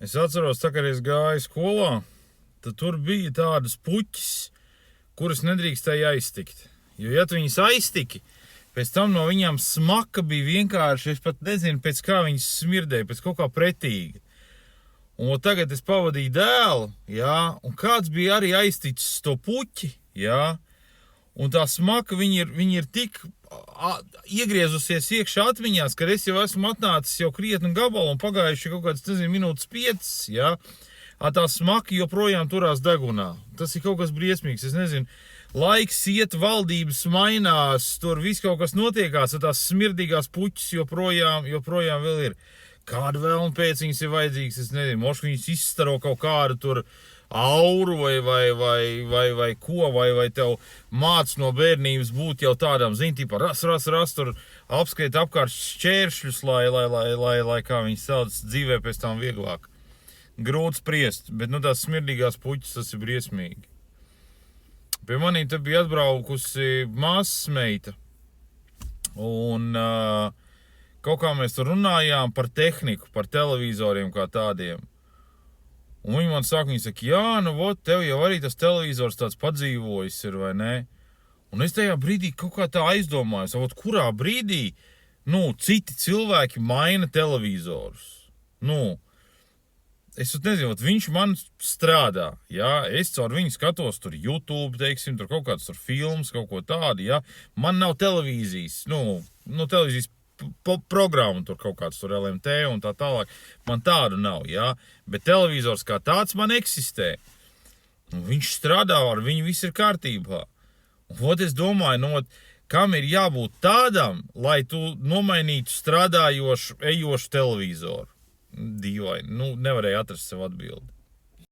Es atceros, tā, kad es gāju skolā, tad tur bija tādas puķis, kuras nedrīkstēja aiztikt. Jo, ja tu viņas aiztiki, pēc tam no viņām smaka bija vienkārši, es pat nezinu, pēc kā viņas smirdēja, pēc kaut kā pretīga. Un tagad es pavadīju dēlu, jā, un kāds bija arī aizticis to puķi, jā, un tā smaka, viņi ir tik iegriezusies iekšā atmiņās, ka es jau esmu atnācis jau krietni gabalu un pagājuši kaut kāds, nezinu, minūtes 5, jā, tā smaka joprojām turās degunā. Tas ir kaut kas briesmīgs, es nezinu, laiks iet, valdības mainās, tur viss kaut kas notiekās, tās smirdīgās puķis joprojām vēl ir. Kāda vēlme pēc viņas ir vajadzīgs, es nezinu, mošku viņas izstaro kaut kādu tur auru vai ko, vai tev māc no bērnības būt jau tādām, zini, tipā ras, tur apskait apkārt šķēršļus, lai kā viņi sauc dzīvē pēc tām vieglāk. Grūti spriest, bet, tās smirdīgās puķis, tas ir briesmīgi. Pie manī te bija atbraukusi māsas meita, un kaut kā mēs tur runājām par tehniku, par televizoriem kā tādiem. Un viņi man saka, jā, tev jau arī tas televizors tāds padzīvojis ir, vai ne? Un es tajā brīdī kaut kā tā aizdomājos, kurā brīdī, citi cilvēki maina televizorus. Es nezinu, viņš man strādā, jā, es caur viņu skatos tur YouTube, teiksim, tur kaut kāds tur filmas, kaut ko tādu, jā. Man nav televīzijas, televīzijas programmu, tur kaut kāds tur LMT un tā tālāk. Man tādu nav, jā. Bet televizors kā tāds man eksistē. Un viņš strādā, ar viņu viss ir kārtībā. Un es domāju, kam ir jābūt tādam, lai tu nomainītu strādājošu, ejošu televizoru? Dīvaini, nevarēju atrast sev atbildi.